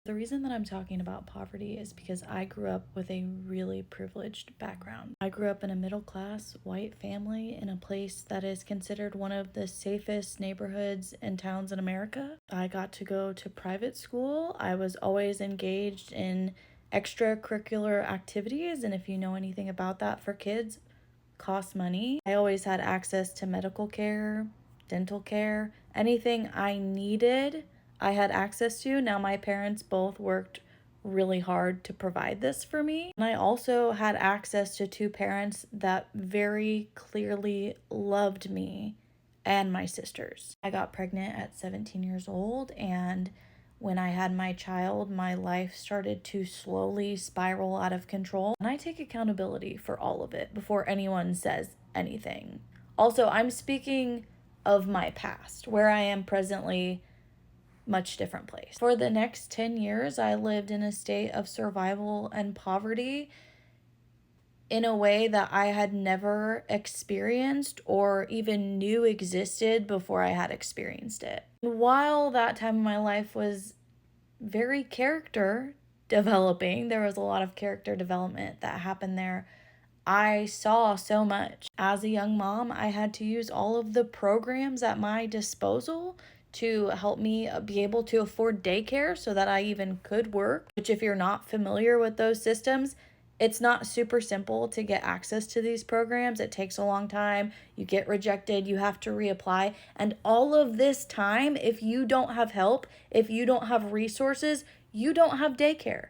The reason that I'm talking about poverty is because I grew up with a really privileged background. I grew up in a middle class white family in a place that is considered one of the safest neighborhoods and towns in America. I got to go to private school. I was always engaged in extracurricular activities, and if you know anything about that for kids, costs money. I always had access to medical care, dental care, anything I needed, I had access to. Now, my parents both worked really hard to provide this for me. And I also had access to two parents that very clearly loved me and my sisters. I got pregnant at 17 years old, and when I had my child, my life started to slowly spiral out of control. And I take accountability for all of it before anyone says anything. Also, I'm speaking of my past, where I am presently, much different place. For the next 10 years, I lived in a state of survival and poverty in a way that I had never experienced or even knew existed before I had experienced it. While that time in my life was very character developing, there was a lot of character development that happened there. I saw so much. As a young mom, I had to use all of the programs at my disposal to help me be able to afford daycare so that I even could work, which, if you're not familiar with those systems, it's not super simple to get access to these programs. It takes a long time. You get rejected, you have to reapply. And all of this time, if you don't have help, if you don't have resources, you don't have daycare.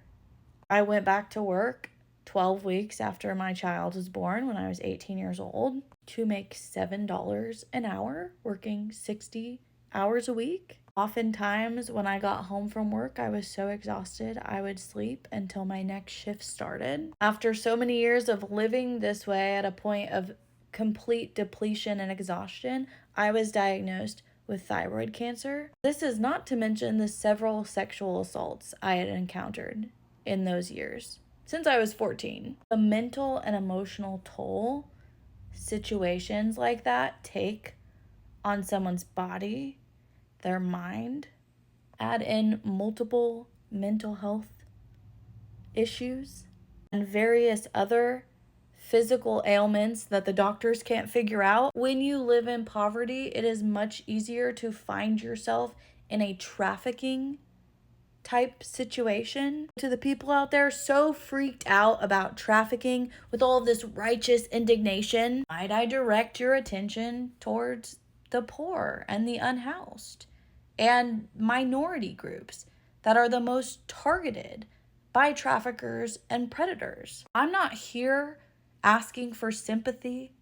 I went back to work 12 weeks after my child was born when I was 18 years old to make $7 an hour, working 60 hours a week. Oftentimes, when I got home from work, I was so exhausted, I would sleep until my next shift started. After so many years of living this way at a point of complete depletion and exhaustion, I was diagnosed with thyroid cancer. This is not to mention the several sexual assaults I had encountered in those years since I was 14. The mental and emotional toll situations like that take on someone's body, their mind, add in multiple mental health issues and various other physical ailments that the doctors can't figure out. When you live in poverty, it is much easier to find yourself in a trafficking type situation. To the people out there so freaked out about trafficking with all of this righteous indignation, might I direct your attention towards the poor and the unhoused and minority groups that are the most targeted by traffickers and predators. I'm not here asking for sympathy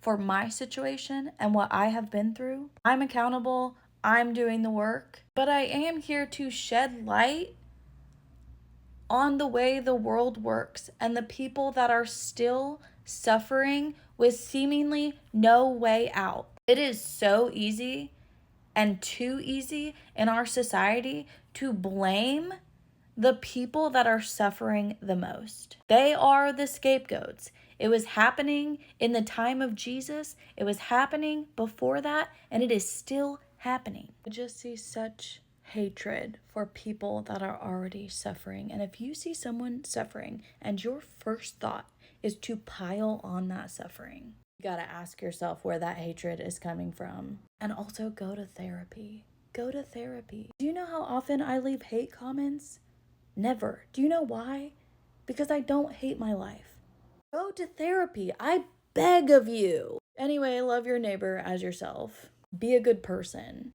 for my situation and what I have been through. I'm accountable. I'm doing the work. But I am here to shed light on the way the world works and the people that are still suffering with seemingly no way out. It is so easy and too easy in our society to blame the people that are suffering the most. They are the scapegoats. It was happening in the time of Jesus. It was happening before that, and it is still happening. I just see such hatred for people that are already suffering. And if you see someone suffering and your first thought is to pile on that suffering, you gotta ask yourself where that hatred is coming from. And also go to therapy. Go to therapy. Do you know how often I leave hate comments? Never. Do you know why? Because I don't hate my life. Go to therapy. I beg of you. Anyway, love your neighbor as yourself. Be a good person.